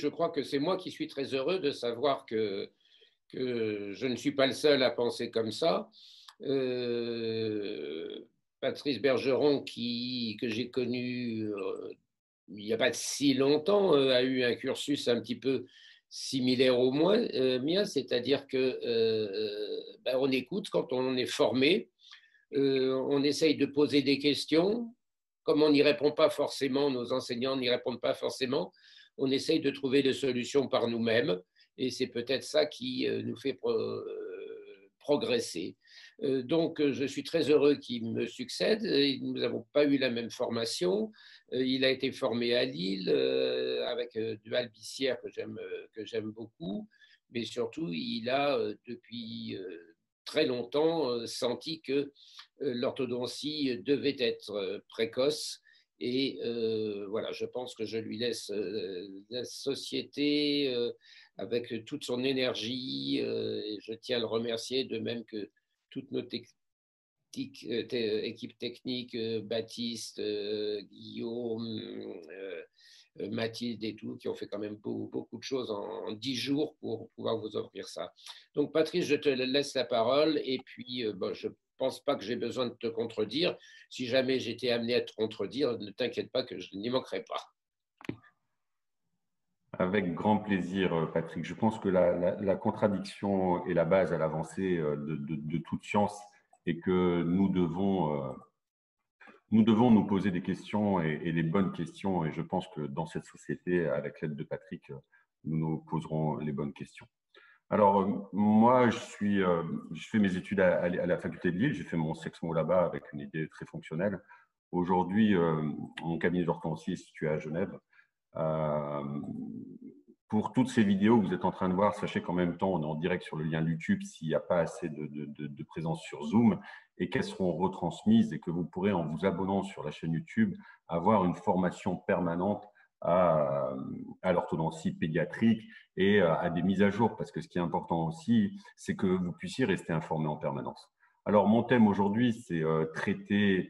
je crois que c'est moi qui suis très heureux de savoir que je ne suis pas le seul à penser comme ça. Patrice Bergeron, que j'ai connu il n'y a pas si longtemps, a eu un cursus un petit peu similaire au mien, c'est-à-dire que ben, on écoute quand on est formé, on essaye de poser des questions. Comme on n'y répond pas forcément, nos enseignants n'y répondent pas forcément, on essaye de trouver des solutions par nous-mêmes. Et c'est peut-être ça qui nous fait progresser. Donc, je suis très heureux qu'il me succède. Nous n'avons pas eu la même formation. Il a été formé à Lille avec Duval Bissière que j'aime beaucoup. Mais surtout, il a depuis très longtemps senti que l'orthodontie devait être précoce. Et voilà, je pense que je lui laisse la société avec toute son énergie. Et je tiens à le remercier, de même que toutes nos équipes techniques, Baptiste, Guillaume, Mathilde et tout, qui ont fait quand même beaucoup de choses en 10 jours pour pouvoir vous offrir ça. Donc, Patrice, je te laisse la parole. Et puis, bon, je ne pense pas que j'ai besoin de te contredire. Si jamais j'étais amené à te contredire, ne t'inquiète pas que je n'y manquerai pas. Avec grand plaisir, Patrick. Je pense que la contradiction est la base à l'avancée de toute science et que nous devons nous poser des questions et les bonnes questions. Et je pense que dans cette société, avec l'aide de Patrick, nous nous poserons les bonnes questions. Alors, moi, je fais mes études à la faculté de Lille. J'ai fait mon sexmo là-bas avec une idée très fonctionnelle. Aujourd'hui, mon cabinet d'orthodontie est situé à Genève. Pour toutes ces vidéos que vous êtes en train de voir, sachez qu'en même temps, on est en direct sur le lien YouTube s'il n'y a pas assez de présence sur Zoom et qu'elles seront retransmises et que vous pourrez, en vous abonnant sur la chaîne YouTube, avoir une formation permanente à l'orthodontie pédiatrique et à des mises à jour. Parce que ce qui est important aussi, c'est que vous puissiez rester informé en permanence. Alors, mon thème aujourd'hui, c'est traiter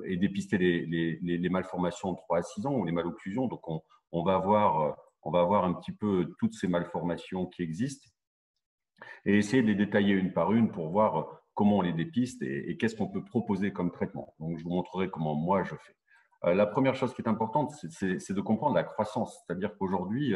et dépister les malformations de 3 à 6 ans ou les malocclusions. Donc, on va voir un petit peu toutes ces malformations qui existent et essayer de les détailler une par une pour voir comment on les dépiste et qu'est-ce qu'on peut proposer comme traitement. Donc, je vous montrerai comment moi je fais. La première chose qui est importante, c'est de comprendre la croissance. C'est-à-dire qu'aujourd'hui,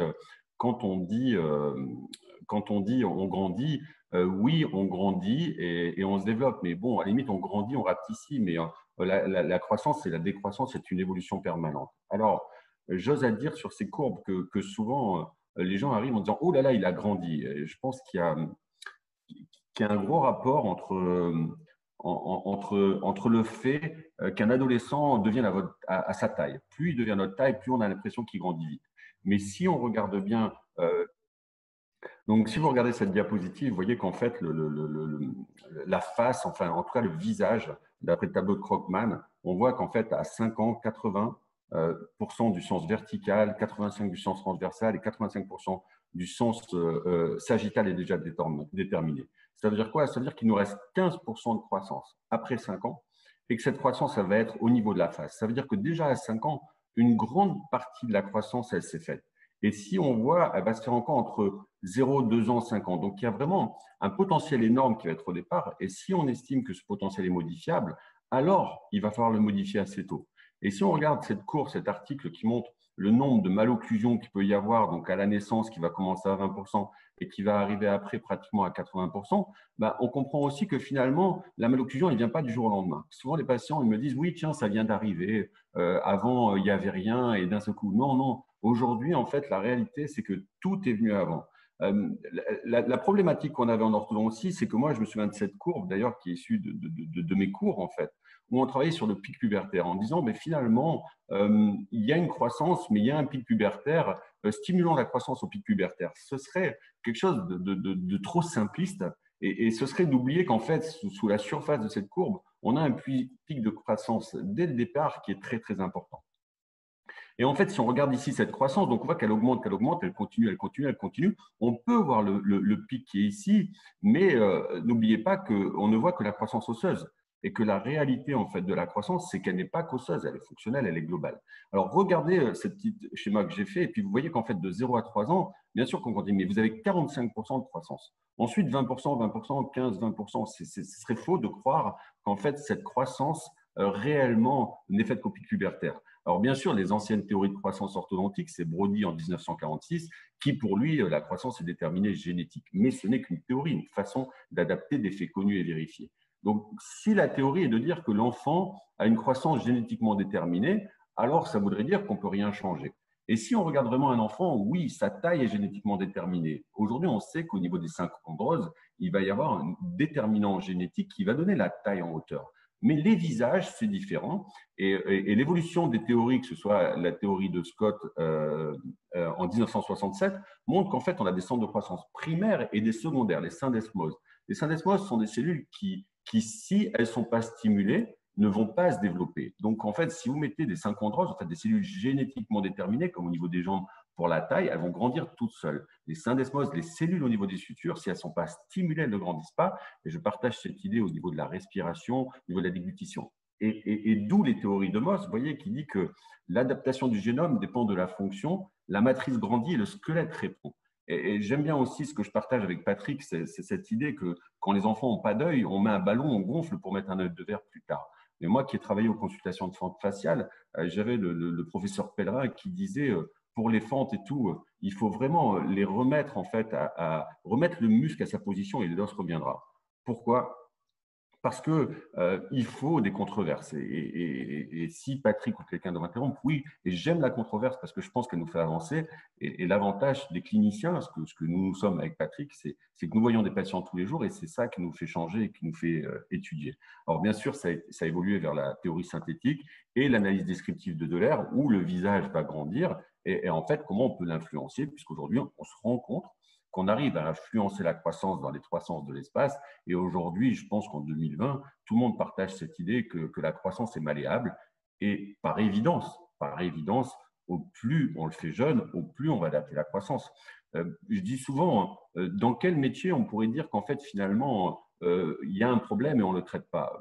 quand on dit on grandit, oui, on grandit et on se développe. Mais bon, à la limite, on grandit, on rapetit, mais la croissance et la décroissance, c'est une évolution permanente. Alors, j'ose à dire sur ces courbes que souvent, les gens arrivent en disant « Oh là là, il a grandi ». Je pense qu'il y a un gros rapport entre le fait qu'un adolescent devienne à sa taille. Plus il devient notre taille, plus on a l'impression qu'il grandit vite. Mais si on regarde bien, donc si vous regardez cette diapositive, vous voyez qu'en fait, la face, enfin en tout cas le visage, d'après le tableau de Krogman, on voit qu'en fait à 5 ans, 80% du sens vertical, 85% du sens transversal et 85% du sens sagittal est déjà déterminé. Ça veut dire quoi? Ça veut dire qu'il nous reste 15% de croissance après 5 ans et que cette croissance, ça va être au niveau de la face. Ça veut dire que déjà à 5 ans, une grande partie de la croissance, elle s'est faite. Et si on voit, elle va se faire encore entre 0, 2 ans, 5 ans. Donc, il y a vraiment un potentiel énorme qui va être au départ. Et si on estime que ce potentiel est modifiable, alors il va falloir le modifier assez tôt. Et si on regarde cette courbe, cet article qui montre le nombre de malocclusions qu'il peut y avoir, donc à la naissance qui va commencer à 20% et qui va arriver après pratiquement à 80%, bah, on comprend aussi que finalement, la malocclusion, elle ne vient pas du jour au lendemain. Souvent, les patients ils me disent « Oui, tiens, ça vient d'arriver. Avant, il n'y avait rien et d'un seul coup. » Non, non. Aujourd'hui, en fait, la réalité, c'est que tout est venu avant. La problématique qu'on avait en orthodontie, c'est que moi, je me souviens de cette courbe, d'ailleurs, qui est issue de mes cours, en fait, où on travaillait sur le pic pubertaire en disant, mais finalement, il y a une croissance, mais il y a un pic pubertaire, stimulant la croissance au pic pubertaire. Ce serait quelque chose de trop simpliste et ce serait d'oublier qu'en fait, sous la surface de cette courbe, on a un pic de croissance dès le départ qui est très, très important. Et en fait, si on regarde ici cette croissance, donc on voit qu'elle augmente, elle continue, elle continue, elle continue. On peut voir le pic qui est ici, mais n'oubliez pas qu'on ne voit que la croissance osseuse. et que la réalité en fait de la croissance, c'est qu'elle n'est pas cosseuse, elle est fonctionnelle, elle est globale. Alors regardez ce petit schéma que j'ai fait, et puis vous voyez qu'en fait de 0 à 3 ans, bien sûr qu'on continue, mais vous avez 45% de croissance. Ensuite 20%, 20%, 15, 20%. Ce serait faux de croire qu'en fait cette croissance réellement n'est faite qu'au pic pubertaire. Alors bien sûr, les anciennes théories de croissance orthodontique, c'est Brody en 1946, qui pour lui, la croissance est déterminée génétique. Mais ce n'est qu'une théorie, une façon d'adapter des faits connus et vérifiés. Donc si la théorie est de dire que l'enfant a une croissance génétiquement déterminée, alors ça voudrait dire qu'on ne peut rien changer. Et si on regarde vraiment un enfant, oui, sa taille est génétiquement déterminée. Aujourd'hui, on sait qu'au niveau des synchondroses, il va y avoir un déterminant génétique qui va donner la taille en hauteur. Mais les visages, c'est différent. Et l'évolution des théories, que ce soit la théorie de Scott en 1967, montre qu'en fait, on a des centres de croissance primaires et des secondaires, les syndesmoses. Les syndesmoses sont des cellules qui si elles ne sont pas stimulées, ne vont pas se développer. Donc, en fait, si vous mettez des synchondroses, en fait, des cellules génétiquement déterminées, comme au niveau des jambes pour la taille, elles vont grandir toutes seules. Les syndesmoses, les cellules au niveau des sutures, si elles ne sont pas stimulées, elles ne grandissent pas. Et je partage cette idée au niveau de la respiration, au niveau de la déglutition. Et d'où les théories de Moss, vous voyez, qui dit que l'adaptation du génome dépend de la fonction, la matrice grandit et le squelette répond. Et j'aime bien aussi ce que je partage avec Patrick, c'est cette idée que quand les enfants n'ont pas d'œil, on met un ballon, on gonfle pour mettre un œil de verre plus tard. Mais moi qui ai travaillé aux consultations de fente faciale, j'avais le professeur Pellerin qui disait pour les fentes et tout, il faut vraiment les remettre en fait remettre le muscle à sa position et l'os reviendra. Pourquoi? Parce qu'il faut des controverses. Et si Patrick ou quelqu'un doit m'interrompre, oui, et j'aime la controverse parce que je pense qu'elle nous fait avancer. Et l'avantage des cliniciens, ce que nous sommes avec Patrick, c'est que nous voyons des patients tous les jours et c'est ça qui nous fait changer et qui nous fait étudier. Alors bien sûr, ça a évolué vers la théorie synthétique et l'analyse descriptive de Delair où le visage va grandir et en fait, comment on peut l'influencer puisqu'aujourd'hui, on se rend compte qu'on arrive à influencer la croissance dans les trois sens de l'espace. Et aujourd'hui, je pense qu'en 2020, tout le monde partage cette idée que la croissance est malléable. Et par évidence, au plus on le fait jeune, au plus on va adapter la croissance. Je dis souvent, dans quel métier on pourrait dire qu'en fait, finalement, il y a un problème et on ne le traite pas?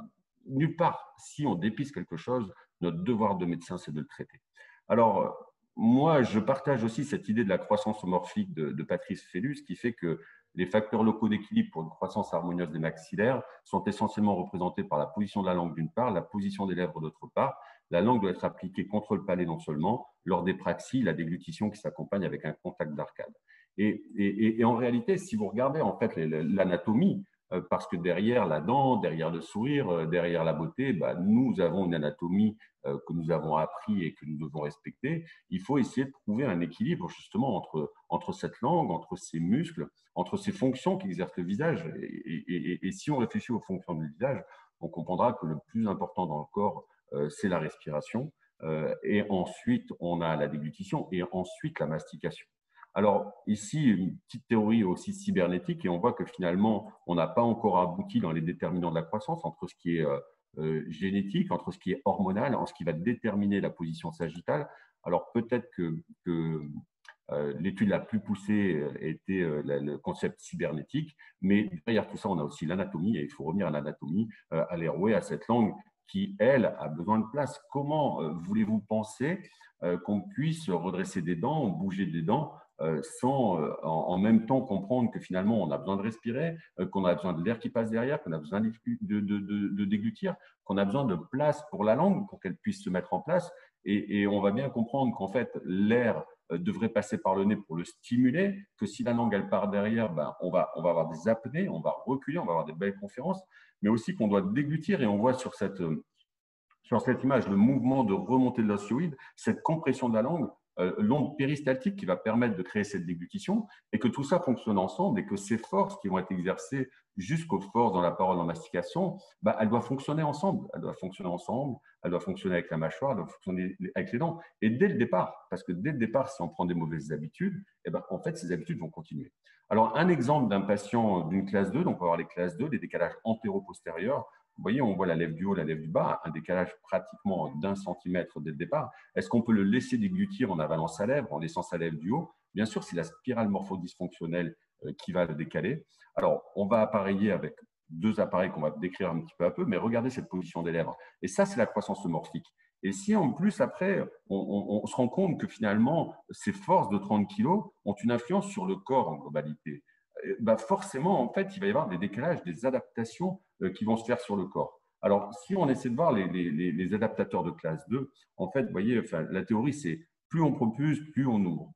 Nulle part. Si on dépiste quelque chose, notre devoir de médecin, c'est de le traiter. Alors, moi, je partage aussi cette idée de la croissance homorphique de Patrice Fellus, qui fait que les facteurs locaux d'équilibre pour une croissance harmonieuse des maxillaires sont essentiellement représentés par la position de la langue d'une part, la position des lèvres d'autre part. La langue doit être appliquée contre le palais non seulement, lors des praxies, la déglutition qui s'accompagne avec un contact d'arcade. Et en réalité, si vous regardez en fait l'anatomie, parce que derrière la dent, derrière le sourire, derrière la beauté, bah, nous avons une anatomie que nous avons appris et que nous devons respecter. Il faut essayer de trouver un équilibre justement entre cette langue, entre ces muscles, entre ces fonctions qu'exerce le visage. Et si on réfléchit aux fonctions du visage, on comprendra que le plus important dans le corps, c'est la respiration. Et ensuite, on a la déglutition et ensuite la mastication. Alors ici, une petite théorie aussi cybernétique et on voit que finalement, on n'a pas encore abouti dans les déterminants de la croissance entre ce qui est génétique, entre ce qui est hormonal, en ce qui va déterminer la position sagittale. Alors peut-être que l'étude la plus poussée était le concept cybernétique, mais derrière tout ça, on a aussi l'anatomie et il faut revenir à l'anatomie, à l'airway, à cette langue qui, elle, a besoin de place. Comment voulez-vous penser qu'on puisse redresser des dents, bouger des dents sans en même temps comprendre que finalement on a besoin de respirer, qu'on a besoin de l'air qui passe derrière, qu'on a besoin de déglutir, qu'on a besoin de place pour la langue pour qu'elle puisse se mettre en place. Et on va bien comprendre qu'en fait l'air devrait passer par le nez pour le stimuler, que si la langue elle part derrière, ben, on va avoir des apnées, on va reculer, on va avoir des belles conférences, mais aussi qu'on doit déglutir et on voit sur cette image le mouvement de remontée de l'osioïde, cette compression de la langue, l'onde péristaltique qui va permettre de créer cette déglutition et que tout ça fonctionne ensemble et que ces forces qui vont être exercées jusqu'aux forces dans la parole en mastication, bah, elles doivent fonctionner ensemble. Elles doivent fonctionner ensemble, elles doivent fonctionner avec la mâchoire, elles doivent fonctionner avec les dents. Et dès le départ, parce que dès le départ, si on prend des mauvaises habitudes, eh ben, en fait, ces habitudes vont continuer. Alors, un exemple d'un patient d'une classe 2, donc on va avoir les classes 2, les décalages antéro-postérieurs. Vous voyez, on voit la lèvre du haut, la lèvre du bas, un décalage pratiquement d'1 centimètre dès le départ. Est-ce qu'on peut le laisser déglutir en avalant sa lèvre, en laissant sa lèvre du haut? Bien sûr, c'est la spirale morphodysfonctionnelle qui va le décaler. Alors, on va appareiller avec 2 appareils qu'on va décrire un petit peu à peu, mais regardez cette position des lèvres. Et ça, c'est la croissance morphique. Et si en plus, après, on se rend compte que finalement, ces forces de 30 kilos ont une influence sur le corps en globalité, bah forcément, en fait, il va y avoir des décalages, des adaptations qui vont se faire sur le corps. Alors, si on essaie de voir les adaptateurs de classe 2, en fait, vous voyez, enfin, la théorie, c'est plus on propulse, plus on ouvre.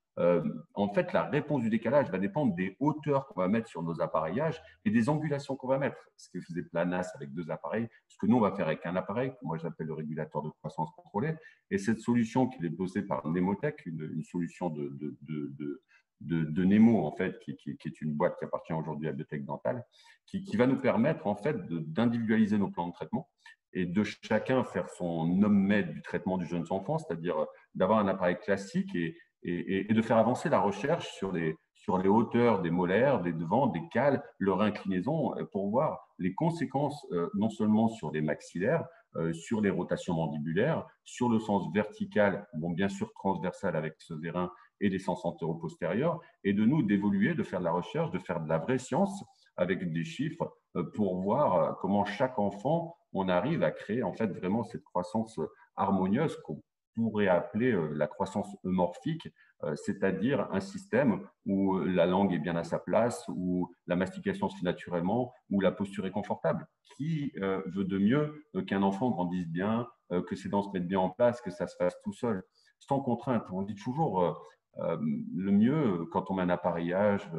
En fait, la réponse du décalage va dépendre des hauteurs qu'on va mettre sur nos appareillages et des angulations qu'on va mettre. Ce que faisait Planas avec 2 appareils, ce que nous, on va faire avec un appareil, que moi j'appelle le régulateur de croissance contrôlée. Et cette solution qui est posée par Nemotech, une solution de Nemo, en fait, qui est une boîte qui appartient aujourd'hui à Biotech Dental, qui va nous permettre, en fait, d'individualiser nos plans de traitement et de chacun faire son homme-maître du traitement du jeune enfant, c'est-à-dire d'avoir un appareil classique et de faire avancer la recherche sur les hauteurs des molaires, des devants, des cales, leur inclinaison, pour voir les conséquences non seulement sur les maxillaires, sur les rotations mandibulaires, sur le sens vertical, bon, bien sûr transversal avec ce vérin et les sens antéro-postérieurs, et de nous d'évoluer, de faire de la recherche, de faire de la vraie science avec des chiffres pour voir comment chaque enfant, on arrive à créer en fait vraiment cette croissance harmonieuse qu'on pourrait appeler la croissance eumorphique, c'est-à-dire un système où la langue est bien à sa place, où la mastication se fait naturellement, où la posture est confortable. Qui veut de mieux qu'un enfant grandisse bien, que ses dents se mettent bien en place, que ça se fasse tout seul, sans contrainte. On dit toujours le mieux, quand on met un appareillage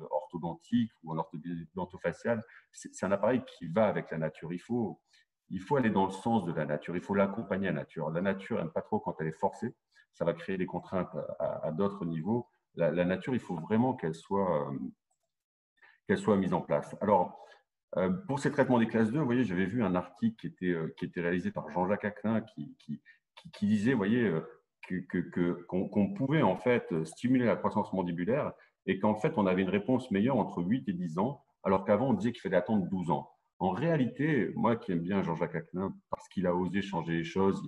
orthodontique ou un orthodontofacial, c'est un appareil qui va avec la nature. Il faut aller dans le sens de la nature, il faut l'accompagner à la nature. La nature n'aime pas trop quand elle est forcée, ça va créer des contraintes à d'autres niveaux. La nature, il faut vraiment qu'elle soit mise en place. Alors, pour ces traitements des classes 2, vous voyez, j'avais vu un article qui était réalisé par Jean-Jacques Aquelin qui disait, vous voyez, qu'on pouvait en fait stimuler la croissance mandibulaire et qu'en fait, on avait une réponse meilleure entre 8 et 10 ans, alors qu'avant, on disait qu'il fallait attendre 12 ans. En réalité, moi qui aime bien Jean-Jacques Aquelin, parce qu'il a osé changer les choses,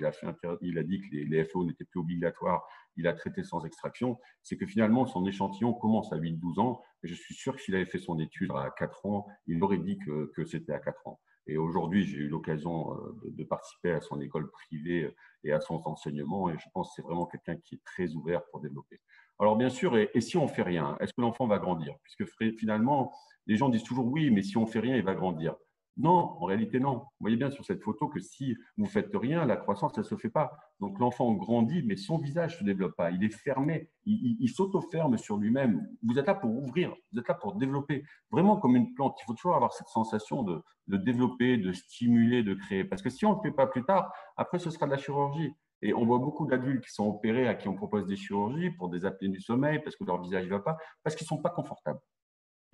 il a dit que les FO n'étaient plus obligatoires, il a traité sans extraction, c'est que finalement, son échantillon commence à 8-12 ans, et je suis sûr que s'il avait fait son étude à 4 ans, il aurait dit que c'était à 4 ans. Et aujourd'hui, j'ai eu l'occasion de participer à son école privée et à son enseignement, et je pense que c'est vraiment quelqu'un qui est très ouvert pour développer. Alors bien sûr, et si on ne fait rien, est-ce que l'enfant va grandir? Puisque finalement, les gens disent toujours oui, mais si on ne fait rien, il va grandir. Non, en réalité, non. Vous voyez bien sur cette photo que si vous ne faites rien, la croissance, elle ne se fait pas. Donc l'enfant grandit, mais son visage ne se développe pas. Il est fermé, il s'auto-ferme sur lui-même. Vous êtes là pour ouvrir, vous êtes là pour développer. Vraiment comme une plante, il faut toujours avoir cette sensation de développer, de stimuler, de créer. Parce que si on ne le fait pas plus tard, après, ce sera de la chirurgie. Et on voit beaucoup d'adultes qui sont opérés, à qui on propose des chirurgies pour des apnées du sommeil, parce que leur visage ne va pas, parce qu'ils ne sont pas confortables.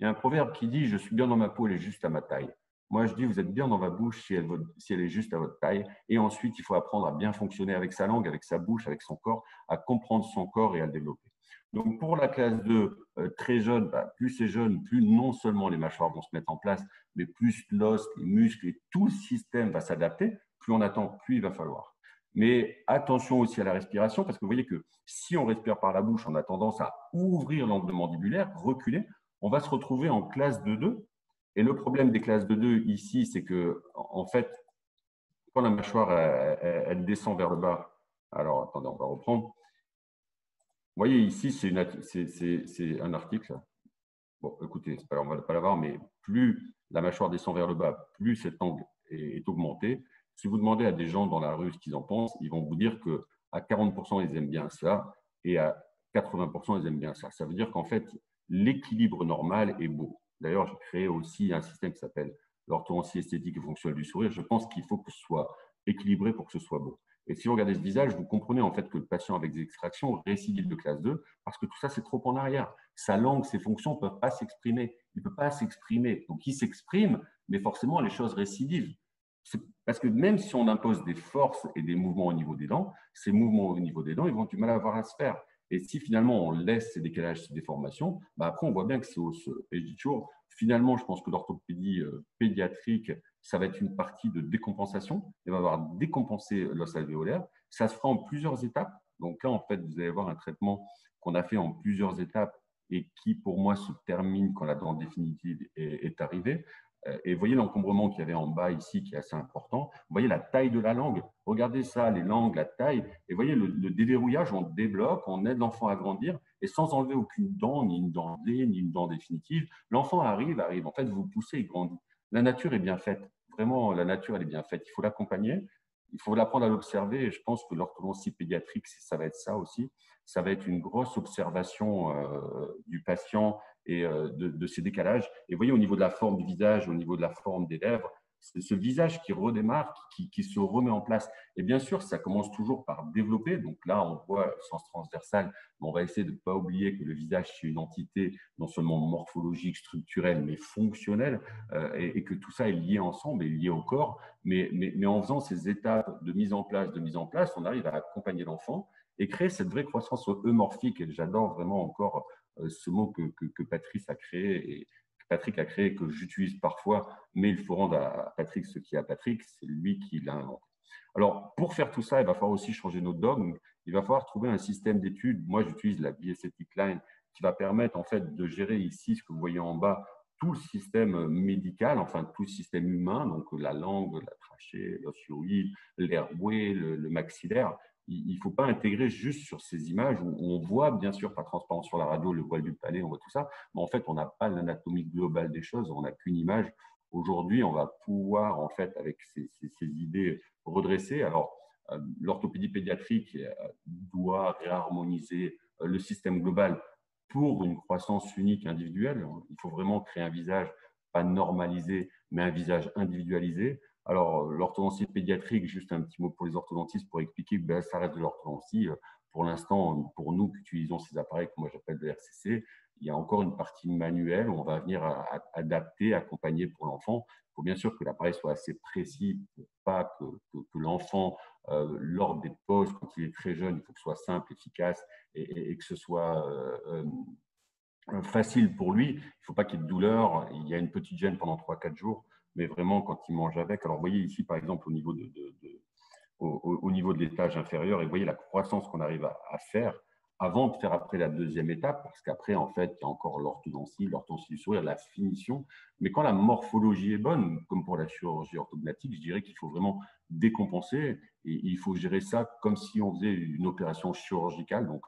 Il y a un proverbe qui dit « Je suis bien dans ma peau, elle est juste à ma taille ». Moi, je dis « Vous êtes bien dans ma bouche si elle est juste à votre taille ». Et ensuite, il faut apprendre à bien fonctionner avec sa langue, avec sa bouche, avec son corps, à comprendre son corps et à le développer. Donc, pour la classe 2, très jeune, bah, plus c'est jeune, plus non seulement les mâchoires vont se mettre en place, mais plus l'os, les muscles et tout le système va s'adapter. Plus on attend, plus il va falloir. Mais attention aussi à la respiration, parce que vous voyez que si on respire par la bouche, on a tendance à ouvrir l'angle mandibulaire, reculer. On va se retrouver en classe de 2. Et le problème des classes de 2 ici, c'est que, en fait, quand la mâchoire elle descend vers le bas, alors attendez, on va reprendre. Vous voyez ici, c'est un article. Bon, écoutez, on ne va pas l'avoir, mais plus la mâchoire descend vers le bas, plus cet angle est augmenté. Si vous demandez à des gens dans la rue ce qu'ils en pensent, ils vont vous dire qu'à 40%, ils aiment bien ça et à 80%, ils aiment bien ça. Ça veut dire qu'en fait, l'équilibre normal est beau. D'ailleurs, j'ai créé aussi un système qui s'appelle l'orthodontie esthétique et fonctionnelle du sourire. Je pense qu'il faut que ce soit équilibré pour que ce soit beau. Et si vous regardez ce visage, vous comprenez en fait que le patient avec des extractions récidive de classe 2 parce que tout ça, c'est trop en arrière. Sa langue, ses fonctions ne peuvent pas s'exprimer. Il ne peut pas s'exprimer. Donc, il s'exprime, mais forcément, les choses récidivent. Parce que même si on impose des forces et des mouvements au niveau des dents, ces mouvements au niveau des dents, ils vont du mal à avoir à se faire. Et si finalement on laisse ces décalages, ces déformations, bah après on voit bien que c'est osseux. Et je dis toujours, finalement, je pense que l'orthopédie pédiatrique, ça va être une partie de décompensation. Il va avoir décompensé l'os alvéolaire. Ça se fera en plusieurs étapes. Donc là, en fait, vous allez avoir un traitement qu'on a fait en plusieurs étapes et qui, pour moi, se termine quand la dent définitive est arrivée. Et vous voyez l'encombrement qu'il y avait en bas ici, qui est assez important. Vous voyez la taille de la langue. Regardez ça, les langues, la taille. Et vous voyez le déverrouillage, on débloque, on aide l'enfant à grandir, et sans enlever aucune dent, ni une dent D, ni une dent définitive. L'enfant arrive. En fait, vous poussez, il grandit. La nature est bien faite. Vraiment, la nature, elle est bien faite. Il faut l'accompagner. Il faut l'apprendre à l'observer. Et je pense que l'orthodontie pédiatrique, ça va être ça aussi. Ça va être une grosse observation du patient et de ces décalages. Et vous voyez, au niveau de la forme du visage, au niveau de la forme des lèvres, c'est ce visage qui redémarre, qui se remet en place. Et bien sûr, ça commence toujours par développer. Donc là, on voit le sens transversal, mais on va essayer de ne pas oublier que le visage, c'est une entité non seulement morphologique, structurelle, mais fonctionnelle, et que tout ça est lié ensemble, est lié au corps. Mais en faisant ces étapes de mise en place, on arrive à accompagner l'enfant et créer cette vraie croissance eumorphique. Et j'adore vraiment encore ce mot que Patrice a créé et que Patrick a créé, que j'utilise parfois, mais il faut rendre à Patrick ce qui est à Patrick, c'est lui qui l'a inventé. Alors, pour faire tout ça, il va falloir aussi changer nos dogmes. Il va falloir trouver un système d'études. Moi, j'utilise la Biesthetic Line qui va permettre en fait de gérer ici ce que vous voyez en bas, tout le système médical, enfin tout le système humain, donc la langue, la trachée, l'os-hyoïde, l'airway, le maxillaire. Il ne faut pas intégrer juste sur ces images où on voit, bien sûr, pas transparent sur la radio, le voile du palais, on voit tout ça, mais en fait, on n'a pas l'anatomie globale des choses, on n'a qu'une image. Aujourd'hui, on va pouvoir, en fait, avec ces idées redresser. Alors, l'orthopédie pédiatrique doit réharmoniser le système global pour une croissance unique individuelle. Il faut vraiment créer un visage, pas normalisé, mais un visage individualisé. Alors, l'orthodontie pédiatrique, juste un petit mot pour les orthodontistes pour expliquer que ça reste de l'orthodontie. Pour l'instant, pour nous qui utilisons ces appareils que moi j'appelle le RCC, il y a encore une partie manuelle où on va venir adapter, accompagner pour l'enfant. Il faut bien sûr que l'appareil soit assez précis pour pas que l'enfant, lors des pauses, quand il est très jeune, il faut que ce soit simple, efficace et que ce soit facile pour lui. Il ne faut pas qu'il y ait de douleur. Il y a une petite gêne pendant 3-4 jours, mais vraiment quand il mange avec. Alors, vous voyez ici, par exemple, au niveau de l'étage inférieur, et vous voyez la croissance qu'on arrive à faire avant de faire après la deuxième étape, parce qu'après, en fait, il y a encore l'orthodontie du sourire, la finition. Mais quand la morphologie est bonne, comme pour la chirurgie orthodontique, je dirais qu'il faut vraiment décompenser et il faut gérer ça comme si on faisait une opération chirurgicale. Donc,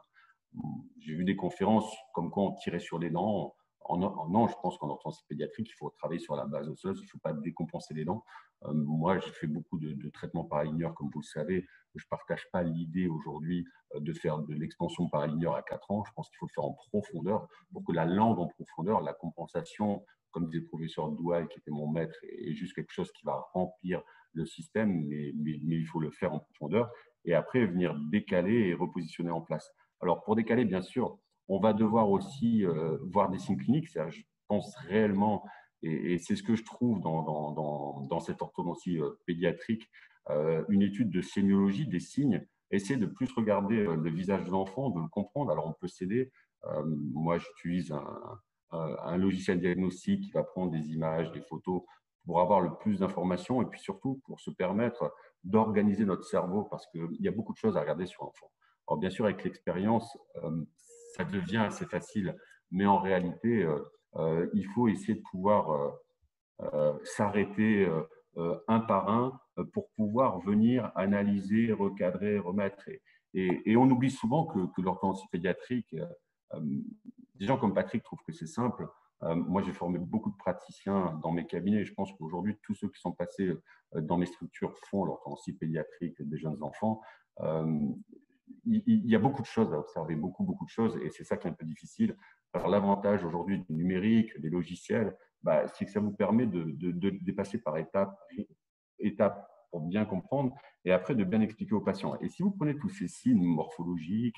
j'ai vu des conférences comme quoi on tirait sur les dents. Non, je pense qu'en orthodontie pédiatrique, il faut travailler sur la base osseuse, il ne faut pas décompenser les dents. Moi, j'ai fait beaucoup de traitements par aligneur, comme vous le savez. Je ne partage pas l'idée aujourd'hui de faire de l'expansion par aligneur à 4 ans. Je pense qu'il faut le faire en profondeur pour que la langue en profondeur, la compensation, comme disait le professeur Douai, qui était mon maître, est juste quelque chose qui va remplir le système, mais il faut le faire en profondeur et après venir décaler et repositionner en place. Alors, pour décaler, bien sûr, on va devoir aussi voir des signes cliniques. Je pense réellement, et c'est ce que je trouve dans cette orthodontie pédiatrique, une étude de sémiologie des signes, essayer de plus regarder le visage de l'enfant, de le comprendre. Alors, on peut s'aider. Moi, j'utilise un logiciel diagnostique qui va prendre des images, des photos pour avoir le plus d'informations et puis surtout pour se permettre d'organiser notre cerveau parce qu'il y a beaucoup de choses à regarder sur l'enfant. Alors, bien sûr, avec l'expérience, ça devient assez facile, mais en réalité, il faut essayer de pouvoir s'arrêter un par un pour pouvoir venir analyser, recadrer, remettre. Et on oublie souvent que l'orthodontie pédiatrique, des gens comme Patrick trouvent que c'est simple. Moi, j'ai formé beaucoup de praticiens dans mes cabinets. Je pense qu'aujourd'hui, tous ceux qui sont passés dans mes structures font l'orthodontie pédiatrique des jeunes enfants. Il y a beaucoup de choses à observer, beaucoup de choses, et c'est ça qui est un peu difficile. Alors, l'avantage aujourd'hui du numérique, des logiciels, c'est que ça vous permet de dépasser par étapes pour bien comprendre et après de bien expliquer aux patients. Et si vous prenez tous ces signes morphologiques,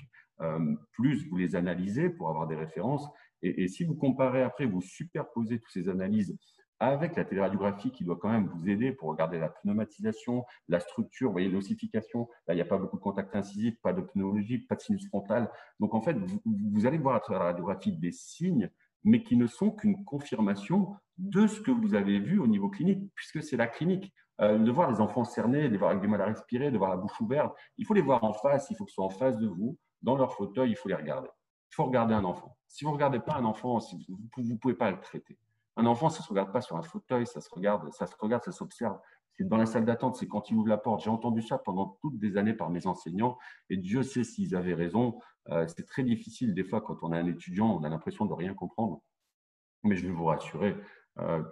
plus vous les analysez pour avoir des références, et si vous comparez après, vous superposez toutes ces analyses avec la téléradiographie qui doit quand même vous aider pour regarder la pneumatisation, la structure, vous voyez, l'ossification. Là, il n'y a pas beaucoup de contact incisif, pas de pneumologie, pas de sinus frontal. Donc, en fait, vous allez voir à travers la radiographie des signes, mais qui ne sont qu'une confirmation de ce que vous avez vu au niveau clinique, puisque c'est la clinique. De voir les enfants cernés, de les voir avec du mal à respirer, de voir la bouche ouverte, il faut les voir en face, il faut que ce soit en face de vous, dans leur fauteuil, il faut les regarder. Il faut regarder un enfant. Si vous ne regardez pas un enfant, vous ne pouvez pas le traiter. Un enfant, ça ne se regarde pas sur un fauteuil, ça se regarde, ça s'observe. C'est dans la salle d'attente, c'est quand il ouvre la porte. J'ai entendu ça pendant toutes des années par mes enseignants et Dieu sait s'ils avaient raison. C'est très difficile des fois quand on est un étudiant, on a l'impression de rien comprendre. Mais je vais vous rassurer,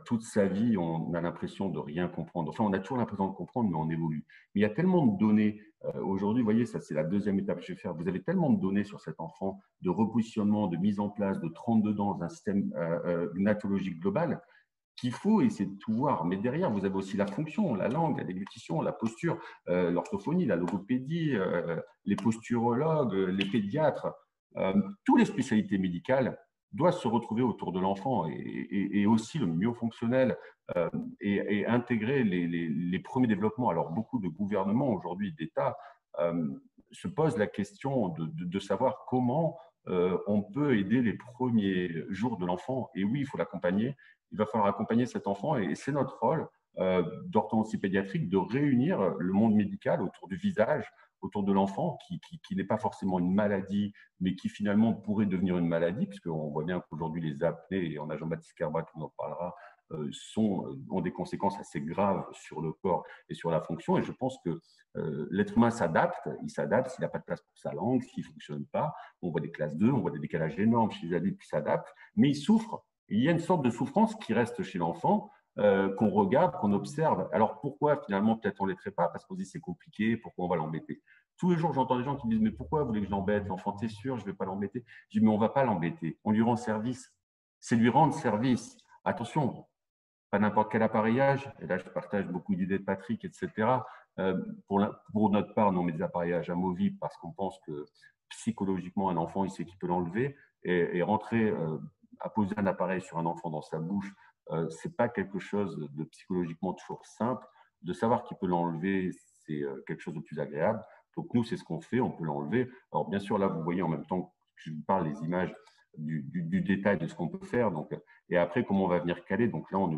toute sa vie, on a l'impression de rien comprendre. Enfin, on a toujours l'impression de comprendre, mais on évolue. Mais il y a tellement de données. Aujourd'hui, vous voyez, ça c'est la deuxième étape que je vais faire. Vous avez tellement de données sur cet enfant, de repositionnement, de mise en place, de 32 dans un système gnatologique global, qu'il faut essayer de tout voir. Mais derrière, vous avez aussi la fonction, la langue, la déglutition, la posture, l'orthophonie, la logopédie, les posturologues, les pédiatres. Toutes les spécialités médicales doivent se retrouver autour de l'enfant et aussi le myofonctionnel et intégrer les premiers développements. Alors, beaucoup de gouvernements aujourd'hui, d'États, se posent la question de savoir comment on peut aider les premiers jours de l'enfant. Et oui, il faut l'accompagner. Il va falloir accompagner cet enfant et c'est notre rôle d'orthodontie pédiatrique de réunir le monde médical autour du visage, autour de l'enfant qui n'est pas forcément une maladie, mais qui finalement pourrait devenir une maladie, puisqu'on voit bien qu'aujourd'hui les apnées, et on a Jean-Baptiste Kerba qui en parlera, ont des conséquences assez graves sur le corps et sur la fonction. Et je pense que l'être humain s'adapte, il s'adapte s'il n'a pas de place pour sa langue, s'il ne fonctionne pas. On voit des classes 2, on voit des décalages énormes chez les adultes qui s'adaptent, mais ils souffrent. Il y a une sorte de souffrance qui reste chez l'enfant, qu'on regarde, qu'on observe. Alors pourquoi finalement peut-être on ne laiterait pas? Parce qu'on se dit c'est compliqué, pourquoi on va l'embêter? Tous les jours, j'entends des gens qui me disent mais pourquoi vous voulez que je l'embête? L'enfant, t'es sûr, je ne vais pas l'embêter. Je dis mais on ne va pas l'embêter, on lui rend service. C'est lui rendre service. Attention, pas n'importe quel appareillage. Et là, je partage beaucoup d'idées de Patrick, etc. Pour notre part, non, mais des appareillages amovibles parce qu'on pense que psychologiquement, un enfant, il sait qu'il peut l'enlever et rentrer à poser un appareil sur un enfant dans sa bouche, c'est pas quelque chose de psychologiquement toujours simple. De savoir qu'il peut l'enlever, c'est quelque chose de plus agréable. Donc nous, c'est ce qu'on fait, on peut l'enlever. Alors bien sûr, là, vous voyez en même temps que je vous parle les images du détail de ce qu'on peut faire. Donc, et après, comment on va venir caler? Donc là, on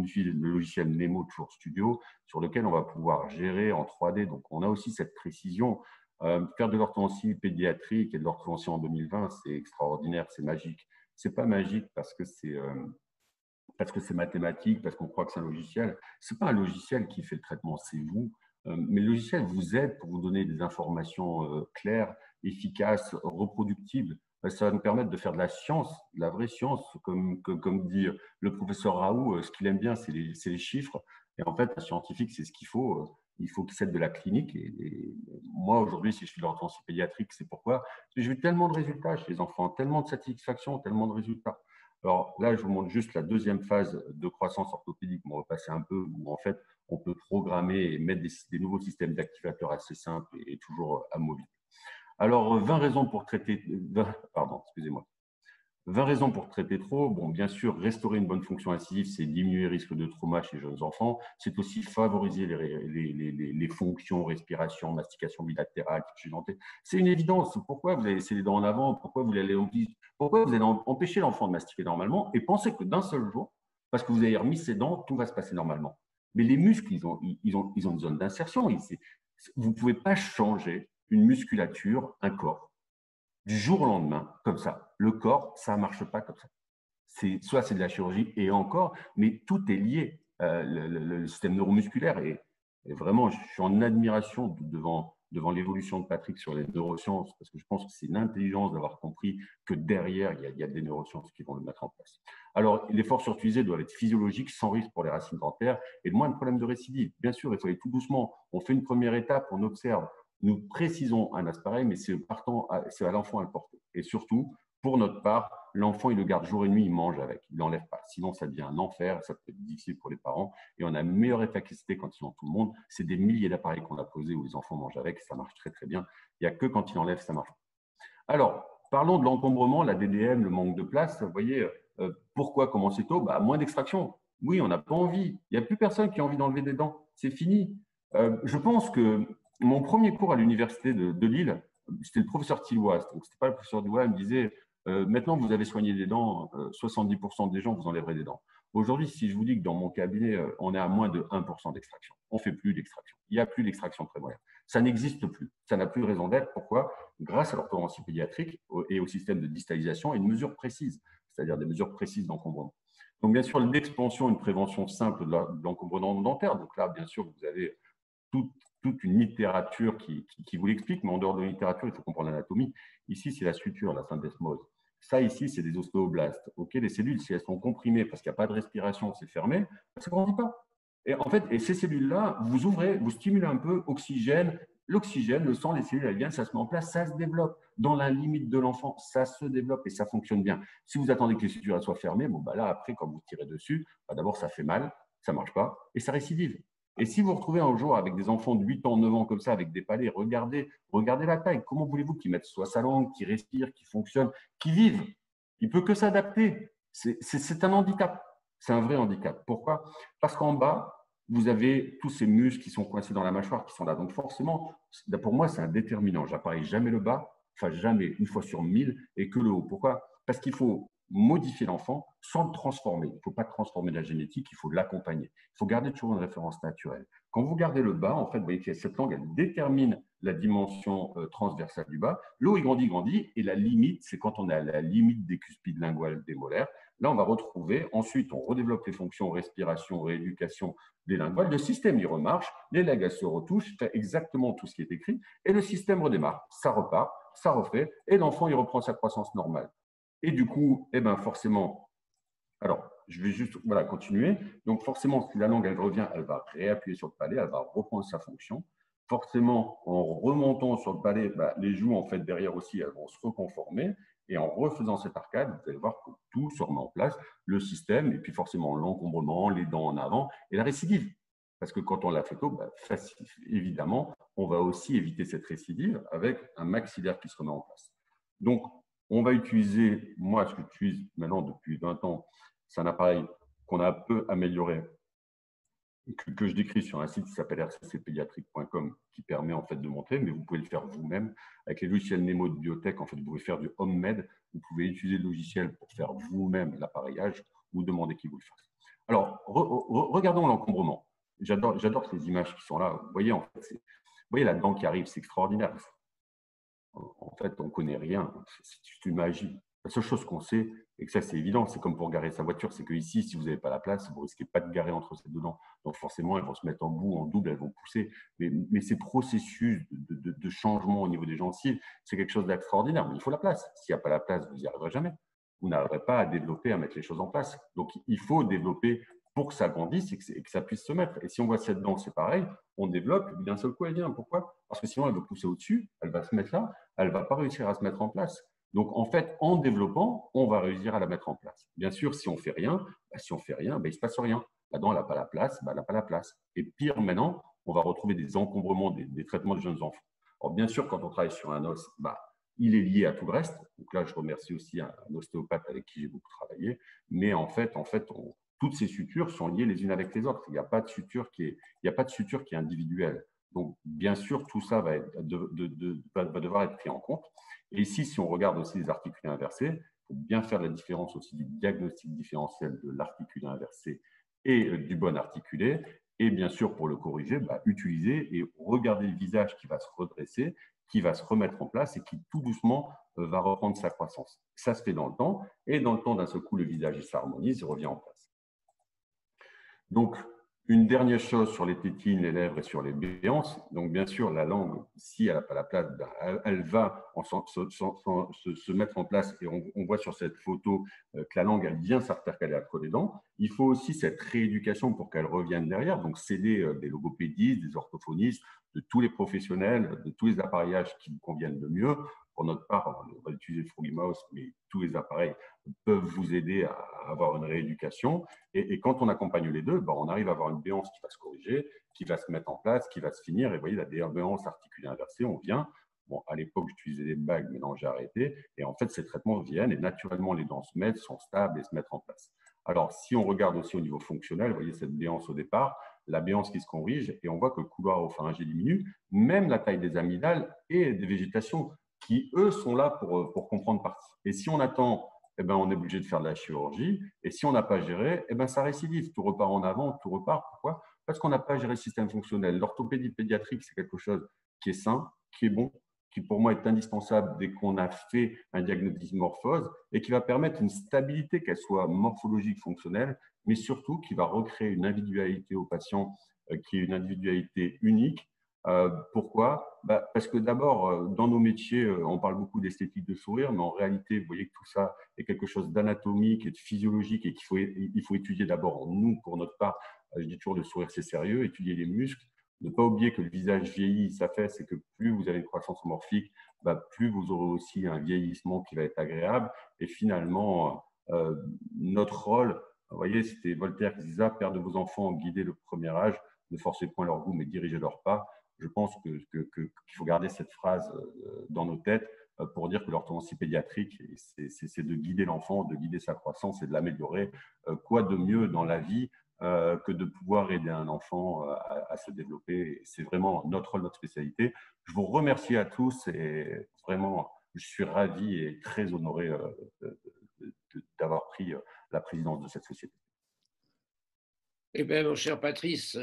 utilise le logiciel Nemo Toujours Studio, sur lequel on va pouvoir gérer en 3D. Donc on a aussi cette précision. Faire de l'orthodontie pédiatrique et de l'orthodontie en 2020, c'est extraordinaire, c'est magique. C'est pas magique parce que c'est mathématique, parce qu'on croit que c'est un logiciel. Ce n'est pas un logiciel qui fait le traitement, c'est vous. Mais le logiciel vous aide pour vous donner des informations claires, efficaces, reproductibles. Ça va nous permettre de faire de la science, de la vraie science. Comme dit le professeur Raoult, ce qu'il aime bien, c'est les chiffres. Et en fait, un scientifique, c'est ce qu'il faut. Il faut qu'il s'aide de la clinique. Et moi, aujourd'hui, si je fais de l'orthodontie pédiatrique, c'est pourquoi? Parce que j'ai eu tellement de résultats chez les enfants, tellement de satisfaction, tellement de résultats. Alors là, je vous montre juste la deuxième phase de croissance orthopédique. On va passer un peu où en fait, on peut programmer et mettre des nouveaux systèmes d'activateurs assez simples et toujours amovibles. Alors, 20 raisons pour traiter… Pardon, excusez-moi. 20 raisons pour traiter trop. Bon, bien sûr, restaurer une bonne fonction incisive, c'est diminuer le risque de trauma chez les jeunes enfants. C'est aussi favoriser les fonctions, respiration, mastication bilatérale, c'est une évidence. Pourquoi vous allez laisser les dents en avant? Pourquoi vous allez empêcher l'enfant de mastiquer normalement et penser que d'un seul jour, parce que vous avez remis ses dents, tout va se passer normalement? Mais les muscles, ils ont une zone d'insertion. Vous ne pouvez pas changer une musculature, un corps du jour au lendemain, comme ça. Le corps, ça ne marche pas comme ça. Soit c'est de la chirurgie et encore, mais tout est lié. Le système neuromusculaire et vraiment, je suis en admiration devant l'évolution de Patrick sur les neurosciences parce que je pense que c'est une intelligence d'avoir compris que derrière, il y a des neurosciences qui vont le mettre en place. Alors, les forces utilisées doivent être physiologiques, sans risque pour les racines dentaires et moins de problèmes de récidive. Bien sûr, il faut aller tout doucement. On fait une première étape, on observe. Nous précisons un appareil, mais c'est à l'enfant à le porter. Et surtout, pour notre part, l'enfant, il le garde jour et nuit, il mange avec, il ne l'enlève pas. Sinon, ça devient un enfer, ça peut être difficile pour les parents. Et on a une meilleure efficacité quand ils ont tout le monde. C'est des milliers d'appareils qu'on a posés où les enfants mangent avec, ça marche très très bien. Il n'y a que quand il enlève, ça marche. Alors, parlons de l'encombrement, la DDM, le manque de place. Vous voyez, pourquoi commencer tôt? Moins d'extraction. Oui, on n'a pas envie. Il n'y a plus personne qui a envie d'enlever des dents. C'est fini. Je pense que mon premier cours à l'université de Lille, c'était le professeur Tilloise. Donc, ce n'était pas le professeur Douai, il me disait maintenant, vous avez soigné des dents, 70% des gens, vous enlèverez des dents. Aujourd'hui, si je vous dis que dans mon cabinet, on est à moins de 1% d'extraction, on ne fait plus d'extraction. Il n'y a plus d'extraction prémolaire. Ça n'existe plus. Ça n'a plus raison d'être. Pourquoi? Grâce à l'orthodontie pédiatrique et au système de distalisation et une mesure précise, c'est-à-dire des mesures précises d'encombrement. Donc, bien sûr, l'expansion, une prévention simple de l'encombrement dentaire. Donc là, bien sûr, vous avez toute une littérature qui vous l'explique, mais en dehors de la littérature, il faut comprendre l'anatomie. Ici, c'est la suture, la syndesmose. Ça, ici, c'est des ostéoblastes. Ok, les cellules, si elles sont comprimées parce qu'il n'y a pas de respiration, c'est fermé, ça ne grandit pas. Et en fait, ces cellules-là, vous ouvrez, vous stimulez un peu, oxygène, l'oxygène, le sang, les cellules, elles viennent, ça se met en place, ça se développe. Dans la limite de l'enfant, ça se développe et ça fonctionne bien. Si vous attendez que les sutures soient fermées, bon, bah là, après, quand vous tirez dessus, bah, d'abord, ça fait mal, ça ne marche pas et ça récidive. Et si vous vous retrouvez un jour avec des enfants de 8 ans, 9 ans comme ça, avec des palais, regardez la taille. Comment voulez-vous qu'ils mettent soit sa langue, qu'ils respirent, qu'ils fonctionnent, qu'ils vivent? Il ne peut que s'adapter. C'est un handicap. C'est un vrai handicap. Pourquoi? Parce qu'en bas, vous avez tous ces muscles qui sont coincés dans la mâchoire, qui sont là. Donc forcément, pour moi, c'est un déterminant. J'appareille jamais le bas, enfin jamais, une fois sur 1000, et que le haut. Pourquoi? Parce qu'il faut modifier l'enfant sans le transformer. Il ne faut pas transformer la génétique, il faut l'accompagner. Il faut garder toujours une référence naturelle. Quand vous gardez le bas, en fait, vous voyez que cette langue, elle détermine la dimension transversale du bas. Le haut, il grandit, et la limite, c'est quand on est à la limite des cuspides linguales des molaires. Là, on va retrouver, ensuite, on redéveloppe les fonctions respiration, rééducation des linguales. Le système, il remarche, les legs, elles se retouchent, fait exactement tout ce qui est écrit, et le système redémarre. Ça repart, ça refait, et l'enfant, il reprend sa croissance normale. Et du coup, eh ben forcément, alors, je vais juste continuer. Donc, forcément, si la langue, elle revient, elle va réappuyer sur le palais, elle va reprendre sa fonction. Forcément, en remontant sur le palais, les joues, en fait, derrière aussi, elles vont se reconformer. Et en refaisant cette arcade, vous allez voir que tout se remet en place, le système, et puis forcément l'encombrement, les dents en avant, et la récidive. Parce que quand on l'a fait tôt, évidemment, on va aussi éviter cette récidive avec un maxillaire qui se remet en place. Donc, on va utiliser, moi, ce que j'utilise maintenant depuis 20 ans, c'est un appareil qu'on a un peu amélioré, que je décris sur un site qui s'appelle rccpédiatrique.com, qui permet en fait de montrer, mais vous pouvez le faire vous-même. Avec les logiciels Nemo de biotech, en fait, vous pouvez faire du homemade, vous pouvez utiliser le logiciel pour faire vous-même l'appareillage ou demander qu'il vous le fasse. Alors, regardons l'encombrement. J'adore ces images qui sont là. Vous voyez, en fait, vous voyez la dent qui arrive, c'est extraordinaire. En fait, on ne connaît rien. C'est juste une magie. La seule chose qu'on sait, et que ça c'est évident, c'est comme pour garer sa voiture, c'est que ici, si vous n'avez pas la place, vous ne risquez pas de garer entre ces deux dents. Donc forcément, elles vont se mettre en bout, en double, elles vont pousser. Mais ces processus de changement au niveau des gencives, c'est quelque chose d'extraordinaire. Mais il faut la place. S'il n'y a pas la place, vous n'y arriverez jamais. Vous n'arriverez pas à développer, à mettre les choses en place. Donc il faut développer pour que ça grandisse et que ça puisse se mettre. Et si on voit cette dent, c'est pareil, on développe, et d'un seul coup, elle vient. Pourquoi? Parce que sinon, elle va pousser au-dessus, elle va se mettre là, elle ne va pas réussir à se mettre en place. Donc, en fait, en développant, on va réussir à la mettre en place. Bien sûr, si on ne fait rien, il ne se passe rien. La dent, elle n'a pas la place, elle n'a pas la place. Et pire maintenant, on va retrouver des encombrements, des traitements de jeunes enfants. Alors, bien sûr, quand on travaille sur un os, il est lié à tout le reste. Donc là, je remercie aussi un ostéopathe avec qui j'ai beaucoup travaillé. Mais en fait, toutes ces sutures sont liées les unes avec les autres. Il n'y a pas de suture qui est individuelle. Donc, bien sûr, tout ça va devoir être pris en compte. Et ici, si on regarde aussi les articulés inversés, il faut bien faire la différence aussi du diagnostic différentiel de l'articulé inversé et du bon articulé. Et bien sûr, pour le corriger, utiliser et regarder le visage qui va se redresser, qui va se remettre en place et qui tout doucement va reprendre sa croissance. Ça se fait dans le temps. Et dans le temps, d'un seul coup, le visage s'harmonise et revient en place. Donc, une dernière chose sur les tétines, les lèvres et sur les béances. Donc, bien sûr, la langue, si elle n'a pas la place, elle va se mettre en place. Et on voit sur cette photo que la langue, elle vient s'intercaler entre les dents. Il faut aussi cette rééducation pour qu'elle revienne derrière. Donc, c'est des logopédistes, des orthophonistes, de tous les professionnels, de tous les appareillages qui vous conviennent le mieux. Pour notre part, on va utiliser Froggy Mouse, mais tous les appareils peuvent vous aider à avoir une rééducation. Et quand on accompagne les deux, on arrive à avoir une béance qui va se corriger, qui va se mettre en place, qui va se finir. Et vous voyez, la béance articulée inversée, on vient. Bon, à l'époque, j'utilisais des bagues, maintenant j'ai arrêté. Et en fait, ces traitements viennent et naturellement, les dents se mettent, sont stables et se mettent en place. Alors, si on regarde aussi au niveau fonctionnel, vous voyez cette béance au départ, la béance qui se corrige, et on voit que le couloir oropharyngé diminue, même la taille des amygdales et des végétations qui, eux, sont là pour comprendre partie. Et si on attend, on est obligé de faire de la chirurgie. Et si on n'a pas géré, ça récidive. Tout repart en avant, tout repart. Pourquoi? Parce qu'on n'a pas géré le système fonctionnel. L'orthopédie pédiatrique, c'est quelque chose qui est sain, qui est bon, qui pour moi est indispensable dès qu'on a fait un diagnostic morphose et qui va permettre une stabilité, qu'elle soit morphologique, fonctionnelle, mais surtout qui va recréer une individualité au patient qui est une individualité unique. Pourquoi? Parce que d'abord, dans nos métiers, on parle beaucoup d'esthétique de sourire, mais en réalité, vous voyez que tout ça est quelque chose d'anatomique et de physiologique et il faut étudier d'abord, nous, pour notre part, je dis toujours le sourire, c'est sérieux, étudier les muscles. Ne pas oublier que le visage vieillit, ça fait, c'est que plus vous avez une croissance morphique, plus vous aurez aussi un vieillissement qui va être agréable. Et finalement, notre rôle, vous voyez, c'était Voltaire qui disait, père de vos enfants, guidez le premier âge, ne forcez point leur goût, mais dirigez leur pas. Je pense qu'il faut garder cette phrase dans nos têtes pour dire que l'orthodontie pédiatrique, c'est de guider l'enfant, de guider sa croissance et de l'améliorer. Quoi de mieux dans la vie que de pouvoir aider un enfant à se développer. C'est vraiment notre rôle, notre spécialité. Je vous remercie à tous et vraiment, je suis ravi et très honoré d'avoir pris la présidence de cette société. Eh bien, mon cher Patrice,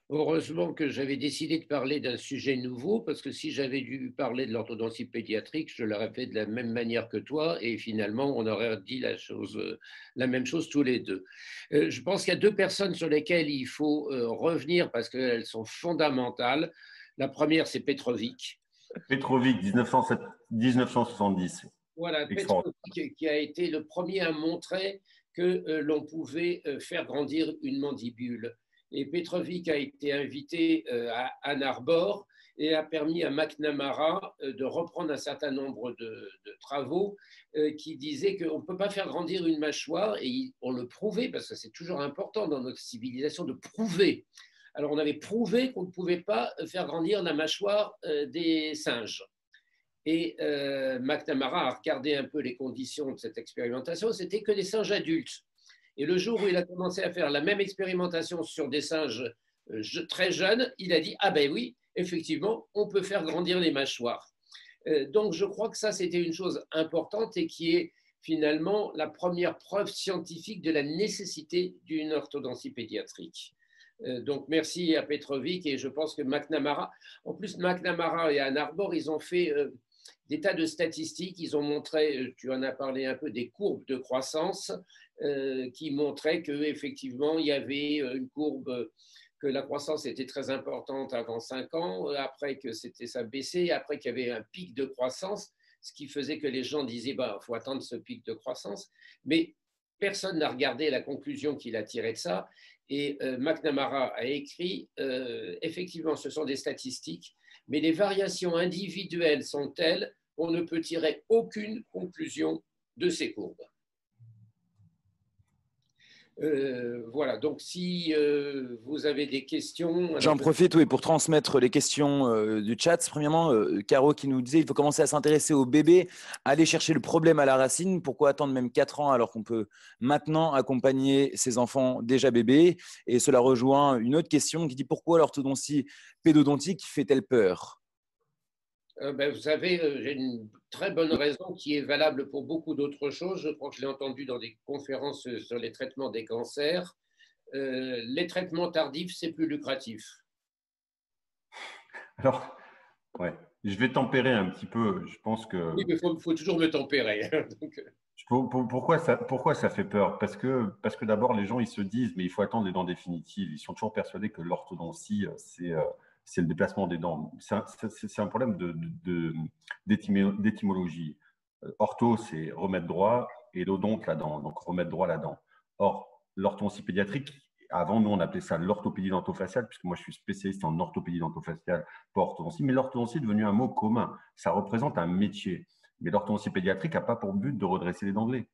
heureusement que j'avais décidé de parler d'un sujet nouveau, parce que si j'avais dû parler de l'orthodontie pédiatrique, je l'aurais fait de la même manière que toi, et finalement, on aurait dit la même chose tous les deux. Je pense qu'il y a deux personnes sur lesquelles il faut revenir, parce qu'elles sont fondamentales. La première, c'est Petrovic. Petrovic, 1970. Voilà, Petrovic qui a été le premier à montrer que l'on pouvait faire grandir une mandibule. Et Petrovic a été invité à Ann Arbor et a permis à McNamara de reprendre un certain nombre de travaux qui disaient qu'on ne peut pas faire grandir une mâchoire, et on le prouvait, parce que c'est toujours important dans notre civilisation de prouver. Alors on avait prouvé qu'on ne pouvait pas faire grandir la mâchoire des singes. Et McNamara a regardé un peu les conditions de cette expérimentation, c'était que des singes adultes. Et le jour où il a commencé à faire la même expérimentation sur des singes très jeunes, il a dit, ah ben oui, effectivement, on peut faire grandir les mâchoires. Donc je crois que ça, c'était une chose importante et qui est finalement la première preuve scientifique de la nécessité d'une orthodontie pédiatrique. Donc merci à Petrovic, et je pense que McNamara, en plus McNamara et Ann Arbor, ils ont fait des tas de statistiques. Ils ont montré, tu en as parlé un peu, des courbes de croissance qui montraient qu'effectivement, il y avait une courbe, que la croissance était très importante avant 5 ans, après que ça baissait, après qu'il y avait un pic de croissance, ce qui faisait que les gens disaient, il faut attendre ce pic de croissance. Mais personne n'a regardé la conclusion qu'il a tirée de ça. Et McNamara a écrit, effectivement, ce sont des statistiques, mais les variations individuelles sont telles qu'on ne peut tirer aucune conclusion de ces courbes. Voilà, donc si vous avez des questions… J'en profite, oui, pour transmettre les questions du chat. Premièrement, Caro qui nous disait il faut commencer à s'intéresser au bébé, aller chercher le problème à la racine. Pourquoi attendre même 4 ans alors qu'on peut maintenant accompagner ses enfants déjà bébés? Et cela rejoint une autre question qui dit pourquoi l'orthodontie pédodontique fait-elle peur? Vous savez, j'ai une très bonne raison qui est valable pour beaucoup d'autres choses. Je crois que je l'ai entendu dans des conférences sur les traitements des cancers. Les traitements tardifs, c'est plus lucratif. Alors, ouais, je vais tempérer un petit peu. Je pense que… Oui, mais il faut toujours me tempérer. Donc… Pourquoi ça fait peur? Parce que d'abord, les gens, ils se disent, mais il faut attendre les dents définitives. Ils sont toujours persuadés que l'orthodontie, c'est le déplacement des dents. C'est un problème d'étymologie. Ortho, c'est remettre droit, et l'odonte, la dent. Donc, remettre droit la dent. Or, l'orthodontie pédiatrique, avant, nous, on appelait ça l'orthopédie dentofaciale, puisque moi, je suis spécialiste en orthopédie dentofaciale, pas orthodontie. Mais l'orthodontie est devenu un mot commun. Ça représente un métier. Mais l'orthodontie pédiatrique n'a pas pour but de redresser les dents de lait.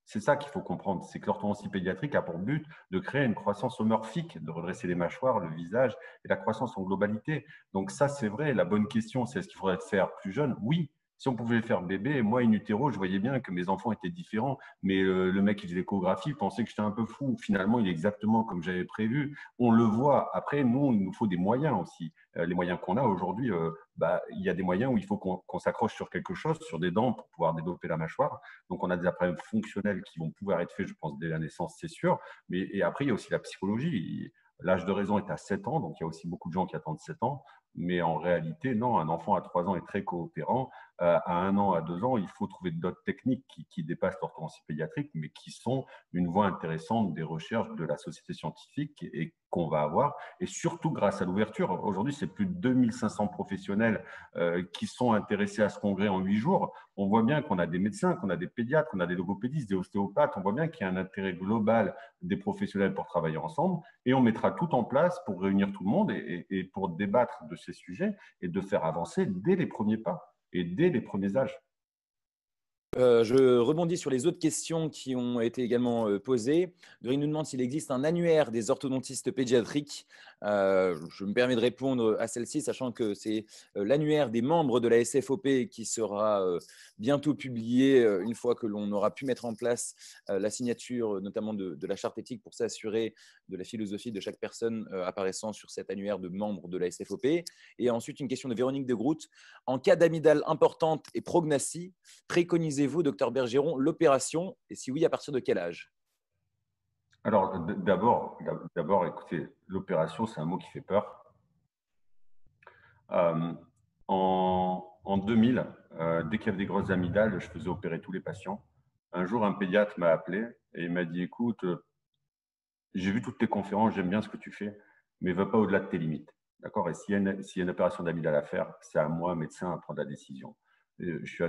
C'est ça qu'il faut comprendre, c'est que l'orthodontie pédiatrique a pour but de créer une croissance homorphique, de redresser les mâchoires, le visage et la croissance en globalité. Donc ça, c'est vrai. La bonne question, c'est est-ce qu'il faudrait le faire plus jeune? Oui. Si on pouvait le faire bébé, moi, in utero, je voyais bien que mes enfants étaient différents, mais le mec qui faisait l'échographie pensait que j'étais un peu fou. Finalement, il est exactement comme j'avais prévu. On le voit. Après, nous, il nous faut des moyens aussi. Les moyens qu'on a aujourd'hui, il y a des moyens où il faut qu'on s'accroche sur quelque chose, sur des dents pour pouvoir développer la mâchoire. Donc, on a des appareils fonctionnels qui vont pouvoir être faits, je pense, dès la naissance, c'est sûr. Et après, il y a aussi la psychologie. L'âge de raison est à 7 ans, donc il y a aussi beaucoup de gens qui attendent 7 ans. Mais en réalité, non, un enfant à 3 ans est très coopérant. À 1 an, à 2 ans, il faut trouver d'autres techniques qui dépassent l'orthodontie pédiatrique, mais qui sont une voie intéressante des recherches de la société scientifique et qu'on va avoir. Et surtout grâce à l'ouverture. Aujourd'hui, c'est plus de 2500 professionnels qui sont intéressés à ce congrès en 8 jours. On voit bien qu'on a des médecins, qu'on a des pédiatres, qu'on a des logopédistes, des ostéopathes. On voit bien qu'il y a un intérêt global des professionnels pour travailler ensemble. Et on mettra tout en place pour réunir tout le monde et pour débattre de ces sujets et de faire avancer dès les premiers pas et dès les premiers âges. Je rebondis sur les autres questions qui ont été également posées. Dorine nous demande s'il existe un annuaire des orthodontistes pédiatriques. Je me permets de répondre à celle-ci, sachant que c'est l'annuaire des membres de la SFOP qui sera bientôt publié une fois que l'on aura pu mettre en place la signature, notamment de la charte éthique, pour s'assurer de la philosophie de chaque personne apparaissant sur cet annuaire de membres de la SFOP. Et ensuite, une question de Véronique de Groot. En cas d'amygdale importante et prognatsie, préconisez-vous, docteur Bergeron, l'opération? Et si oui, à partir de quel âge? Alors, d'abord, écoutez, l'opération, c'est un mot qui fait peur. En 2000, dès qu'il y avait des grosses amygdales, je faisais opérer tous les patients. Un jour, un pédiatre m'a appelé et il m'a dit, écoute, j'ai vu toutes tes conférences, j'aime bien ce que tu fais, mais ne va pas au-delà de tes limites. D'accord? Et s'il y a une opération d'amygdale à faire, c'est à moi, médecin, à prendre la décision. J'étais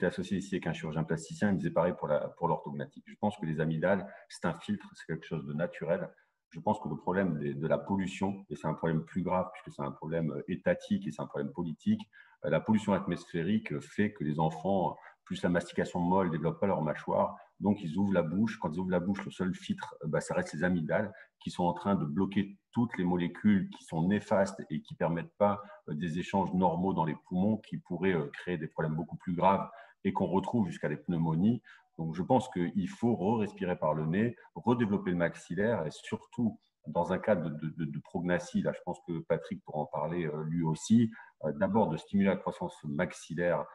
associé ici avec un chirurgien plasticien, il me faisait pareil pour l'orthognatique. Je pense que les amygdales, c'est un filtre, c'est quelque chose de naturel. Je pense que le problème de la pollution, et c'est un problème plus grave puisque c'est un problème étatique et c'est un problème politique, la pollution atmosphérique fait que les enfants, plus la mastication molle, ne développent pas leur mâchoire. Donc, ils ouvrent la bouche. Quand ils ouvrent la bouche, le seul filtre, ça reste les amygdales qui sont en train de bloquer toutes les molécules qui sont néfastes et qui ne permettent pas des échanges normaux dans les poumons qui pourraient créer des problèmes beaucoup plus graves et qu'on retrouve jusqu'à des pneumonies. Donc, je pense qu'il faut respirer par le nez, redévelopper le maxillaire et surtout, dans un cadre de prognatsie, là, je pense que Patrick pourra en parler lui aussi, d'abord de stimuler la croissance maxillaire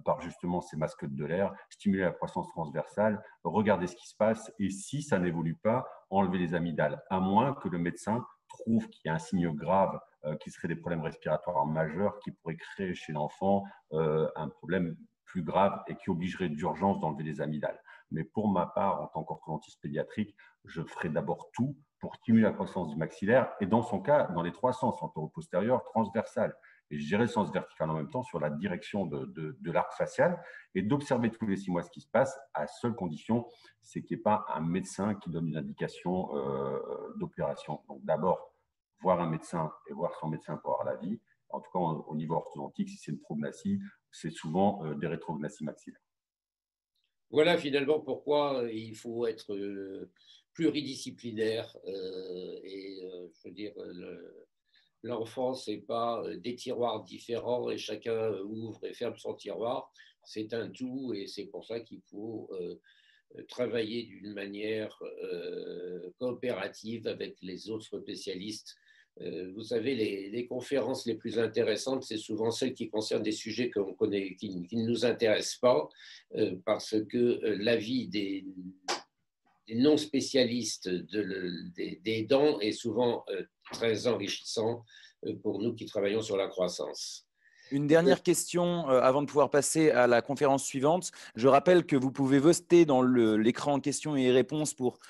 par justement ces masques de l'air, stimuler la croissance transversale, regarder ce qui se passe et si ça n'évolue pas, enlever les amygdales, à moins que le médecin trouve qu'il y a un signe grave qui serait des problèmes respiratoires majeurs qui pourraient créer chez l'enfant un problème plus grave et qui obligerait d'urgence d'enlever les amygdales. Mais pour ma part, en tant qu'orthodontiste pédiatrique, je ferai d'abord tout pour stimuler la croissance du maxillaire et dans son cas, dans les 3 sens, antérieur-postérieur, transversal. Et je gérer le sens vertical en même temps sur la direction de l'arc facial et d'observer tous les 6 mois ce qui se passe, à seule condition, c'est qu'il n'y ait pas un médecin qui donne une indication d'opération. Donc d'abord, voir un médecin et voir son médecin pour avoir l'avis. En tout cas, au niveau orthodontique, si c'est une prognathie, c'est souvent des rétrognathies maxillaires. Voilà finalement pourquoi il faut être pluridisciplinaire je veux dire, l'enfant, ce n'est pas des tiroirs différents et chacun ouvre et ferme son tiroir. C'est un tout et c'est pour ça qu'il faut travailler d'une manière coopérative avec les autres spécialistes. Vous savez, les conférences les plus intéressantes, c'est souvent celles qui concernent des sujets qu'on connaît, qui ne nous intéressent pas, parce que l'avis des non-spécialistes des dents est souvent très enrichissant pour nous qui travaillons sur la croissance. Une dernière question avant de pouvoir passer à la conférence suivante. Je rappelle que vous pouvez voter dans l'écran questions et réponses pour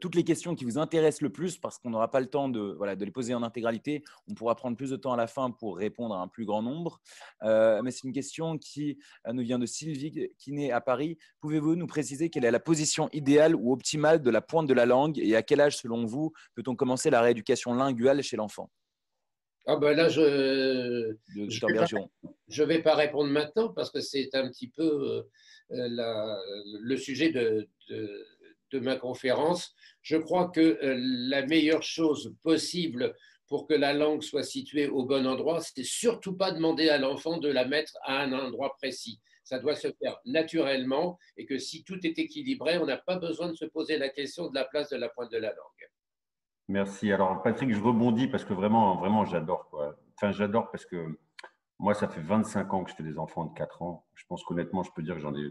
toutes les questions qui vous intéressent le plus parce qu'on n'aura pas le temps de les poser en intégralité. On pourra prendre plus de temps à la fin pour répondre à un plus grand nombre. Mais c'est une question qui nous vient de Sylvie, qui naît à Paris. Pouvez-vous nous préciser quelle est la position idéale ou optimale de la pointe de la langue et à quel âge, selon vous, peut-on commencer la rééducation linguale chez l'enfant? Ah ben là, je vais pas répondre maintenant parce que c'est un petit peu le sujet de ma conférence. Je crois que la meilleure chose possible pour que la langue soit située au bon endroit, c'est surtout pas demander à l'enfant de la mettre à un endroit précis. Ça doit se faire naturellement et que si tout est équilibré, on n'a pas besoin de se poser la question de la place de la pointe de la langue. Merci. Alors, Patrick, je rebondis parce que vraiment, vraiment, j'adore, quoi. Enfin, j'adore parce que moi, ça fait 25 ans que je fais des enfants de 4 ans. Je pense qu'honnêtement, je peux dire que j'en ai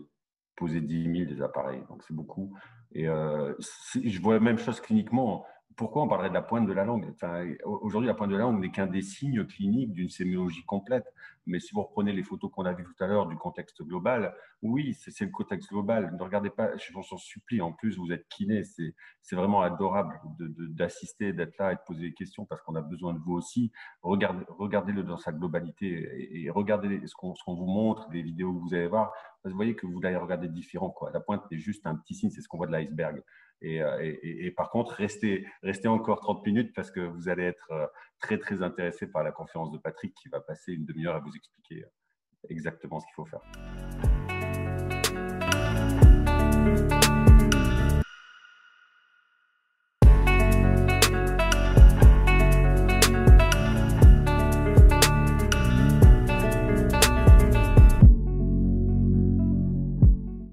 posé 10 000 des appareils. Donc, c'est beaucoup. Et je vois la même chose cliniquement. pourquoi on parlerait de la pointe de la langue? Enfin, aujourd'hui, la pointe de la langue n'est qu'un des signes cliniques d'une sémiologie complète. Mais si vous reprenez les photos qu'on a vues tout à l'heure du contexte global, oui, c'est le contexte global. Ne regardez pas, je vous en supplie, en plus, vous êtes kiné, c'est vraiment adorable d'assister, d'être là et de poser des questions parce qu'on a besoin de vous aussi. Regardez-le dans sa globalité et regardez ce qu'on vous montre, les vidéos que vous allez voir. Vous voyez que vous allez regarder différent, quoi. La pointe est juste un petit signe, c'est ce qu'on voit de l'iceberg. Et par contre, restez encore 30 minutes parce que vous allez être très, très intéressé par la conférence de Patrick qui va passer une demi-heure à vous expliquer exactement ce qu'il faut faire.